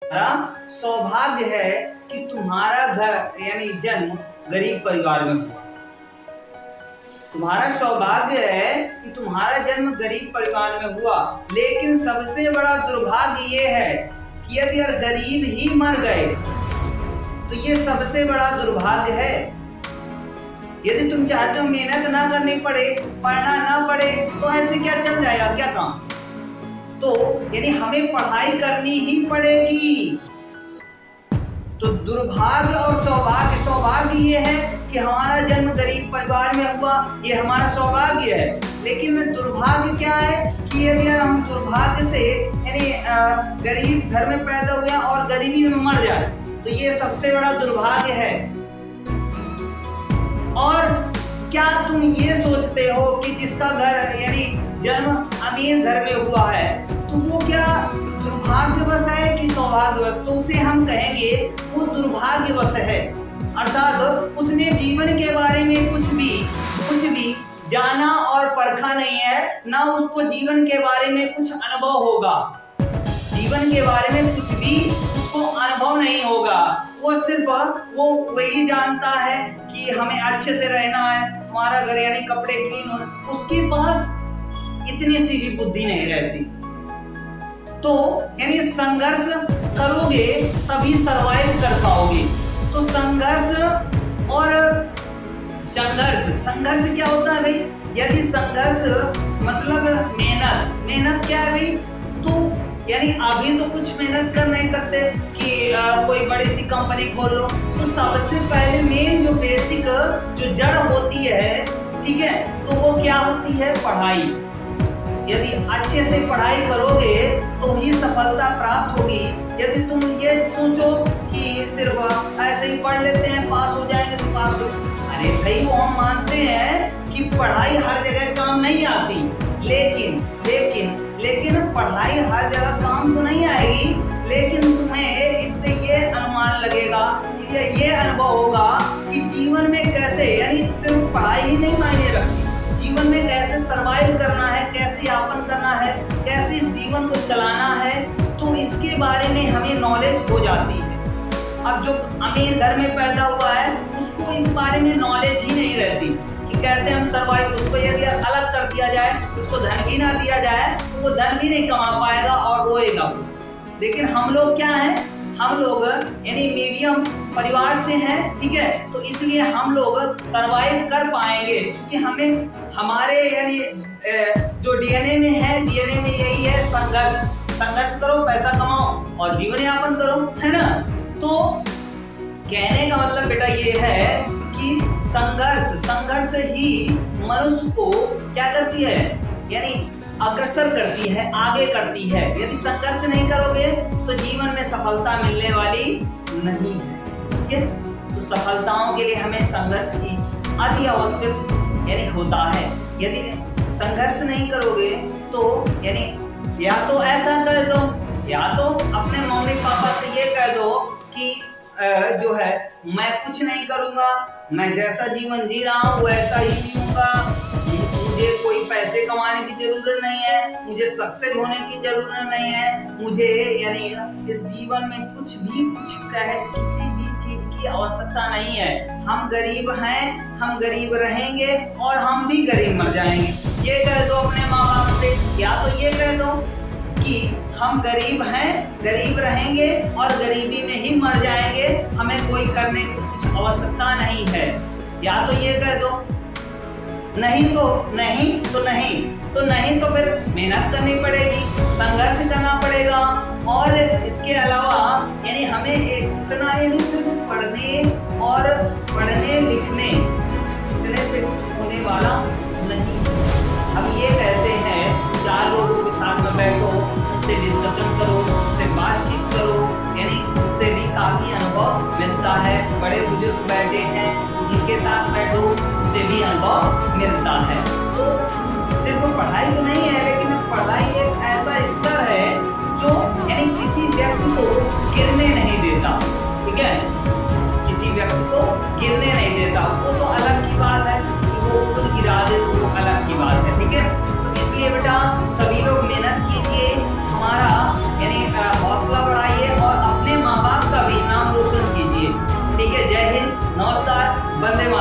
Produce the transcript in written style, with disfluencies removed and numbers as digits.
तुम्हारा सौभाग्य है कि तुम्हारा घर यानी जन्म गरीब परिवार में हुआ। तुम्हारा सौभाग्य है कि तुम्हारा जन्म गरीब परिवार में हुआ, लेकिन सबसे बड़ा दुर्भाग्य ये है कि यदि यार गरीब ही मर गए तो ये सबसे बड़ा दुर्भाग्य है। यदि तुम चाहते हो मेहनत ना करनी पड़े, पढ़ना ना पड़े, तो ऐसे क्या चल जाएगा क्या काम? तो यानी हमें पढ़ाई करनी ही पड़ेगी। तो दुर्भाग्य और सौभाग्य, सौभाग्य ये है कि हमारा जन्म गरीब परिवार में हुआ, ये हमारा सौभाग्य है। लेकिन दुर्भाग्य क्या है कि यदि हम दुर्भाग्य से यानी गरीब घर में पैदा हुए और गरीबी में मर जाए तो ये सबसे बड़ा दुर्भाग्य है। और क्या तुम ये सोचते हो कि जिसका घर यानी जन्म अमीर घर में हुआ है तो वो क्या दुर्भाग्यवश है कि सौभाग्यवश? तो उसे हम कहेंगे वो दुर्भाग्यवश है, अर्थात उसने जीवन के बारे में कुछ भी जाना और परखा नहीं है, ना उसको जीवन के बारे में कुछ अनुभव होगा। जीवन के बारे में कुछ भी उसको अनुभव नहीं होगा। वो सिर्फ वो वही जानता है कि हमें अच्छे से रहना है, हमारा घर यानी कपड़े क्लीन होना, उसके पास इतनी सी भी बुद्धि नहीं रहती। तो यानी संघर्ष करोगे तभी सरवाइव कर पाओगे। तो संघर्ष और संघर्ष क्या होता है भाई? यदि संघर्ष मतलब मेहनत क्या है भाई? तो यानी अभी तो कुछ मेहनत कर नहीं सकते कि कोई बड़ी सी कंपनी खोल लो, तो सबसे पहले मेन जो बेसिक जो जड़ होती है, ठीक है, तो वो क्या होती है? पढ़ाई। यदि अच्छे से पढ़ाई करोगे तो ही सफलता प्राप्त होगी। यदि तुम ये सोचो कि सिर्फ ऐसे ही पढ़ लेते हैं पास हो जाएंगे तो पास हो, अरे भाई वो हम मानते हैं कि पढ़ाई हर जगह काम नहीं आती, लेकिन पढ़ाई हर जगह काम तो नहीं आएगी, लेकिन तुम्हें इससे ये अनुमान लगेगा, ये अनुभव होगा कि जीवन में कैसे यानी सिर्फ पढ़ाई ही नहीं मायने रखती, जीवन में कैसे सरवाइव करना है, कैसे यापन करना है, कैसे इस जीवन को चलाना है, तो इसके बारे में हमें नॉलेज हो जाती है। अब जो अमीर घर में पैदा हुआ है उसको इस बारे में नॉलेज ही नहीं रहती कि कैसे हम सरवाइव, उसको यदि अलग कर दिया जाए, उसको धन भी ना दिया जाए तो वो धन भी नहीं कमा पाएगा और रोएगा। लेकिन हम लोग क्या हैं? हम लोग यानी मीडियम परिवार से हैं, ठीक है, तो इसलिए हम लोग सरवाइव कर पाएंगे क्योंकि हमें हमारे यानी जो डीएनए में है, डीएनए में यही है संघर्ष करो, पैसा कमाओ और जीवन यापन करो, है ना। तो कहने का मतलब बेटा ये है कि संघर्ष ही मनुष्य को क्या करती है यानी अग्रसर करती है, आगे करती है। यदि संघर्ष नहीं करोगे तो जीवन में सफलता मिलने वाली नहीं है, ठीक है। तो सफलताओं के लिए हमें संघर्ष की अति आवश्यक यानी होता है। यदि संघर्ष नहीं करोगे तो यानी या तो ऐसा कर दो, या तो अपने मम्मी पापा से ये कह दो कि जो है मैं कुछ नहीं करूंगा, मैं जैसा जीवन जी रहा हूँ वैसा ही जीऊंगा, मुझे कोई पैसे कमाने की जरूरत नहीं है, मुझे सक्सेस होने की जरूरत नहीं है, मुझे यानी इस जीवन में कुछ कहे किसी भी चीज की आवश्यकता नहीं है। हम गरीब हैं, हम गरीब रहेंगे और हम भी गरीब मर जाएंगे, ये कह दो अपने माँ बाप से। या तो ये कह दो कि हम गरीब हैं, गरीब रहेंगे और गरीबी में ही मर जाएंगे, हमें कोई करने की कुछ आवश्यकता नहीं है। या तो ये कह दो, नहीं तो फिर मेहनत करनी पड़ेगी, संघर्ष करना पड़ेगा। और इसके अलावा यानी हमें इतना यानी सिर्फ पढ़ने लिखने इतने से कुछ होने वाला नहीं। हम ये कहते हैं 4 लोगों के साथ में बैठो, उससे डिस्कशन करो, उससे बातचीत करो, यानी उससे भी काफी अनुभव मिलता है। बड़े बुजुर्ग बैठे हैं उनके साथ बैठो, उससे भी अनुभव मिलता है। तो सिर्फ पढ़ाई तो नहीं है, लेकिन पढ़ाई एक ऐसा स्तर है जो यानी किसी व्यक्ति को गिरने नहीं देता, ठीक है, किसी व्यक्ति को गिरने नहीं देता। वो तो अलग की बात है कि वो खुद गिरा दे तो वो अलग की बात है, ठीक है। तो इसलिए बेटा सभी लोग मेहनत कीजिए, हमारा यानी हौसला बढ़ाइए और नमस्कार, वंदे मातरम।